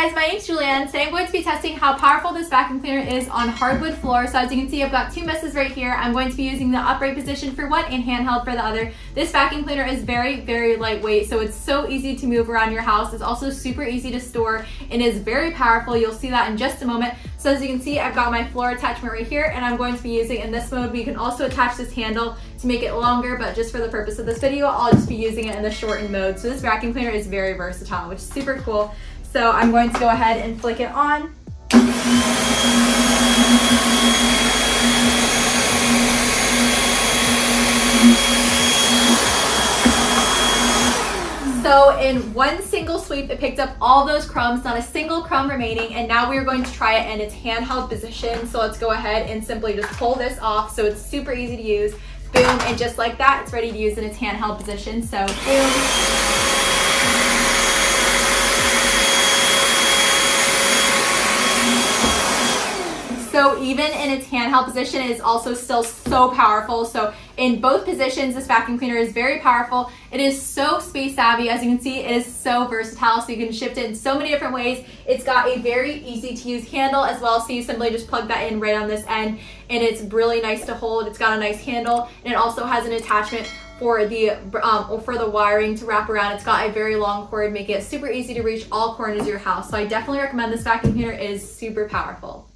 Hi guys, my name's Julianne. Today I'm going to be testing how powerful this vacuum cleaner is on hardwood floor. So as you can see, I've got two misses right here. I'm going to be using the upright position for one and handheld for the other. This vacuum cleaner is very lightweight, so it's so easy to move around your house. It's also super easy to store and is very powerful. You'll see that in just a moment. So as you can see, I've got my floor attachment right here, and I'm going to be using in this mode. We can also attach this handle to make it longer, but just for the purpose of this video, I'll just be using it in the shortened mode. So this vacuum cleaner is very versatile, which is super cool. So I'm going to go ahead and flick it on. So in one single sweep, it picked up all those crumbs, not a single crumb remaining, and now we are going to try it in its handheld position. So let's go ahead and simply just pull this off. So it's super easy to use. Boom, and just like that, it's ready to use in its handheld position. So boom. So even in its handheld position, it is also still so powerful. So in both positions, this vacuum cleaner is very powerful. It is so space savvy. As you can see, it is so versatile. So you can shift it in so many different ways. It's got a very easy to use handle as well. So you simply just plug that in right on this end, and it's really nice to hold. It's got a nice handle, and it also has an attachment for the wiring to wrap around. It's got a very long cord, making it super easy to reach all corners of your house. So I definitely recommend this vacuum cleaner. It is super powerful.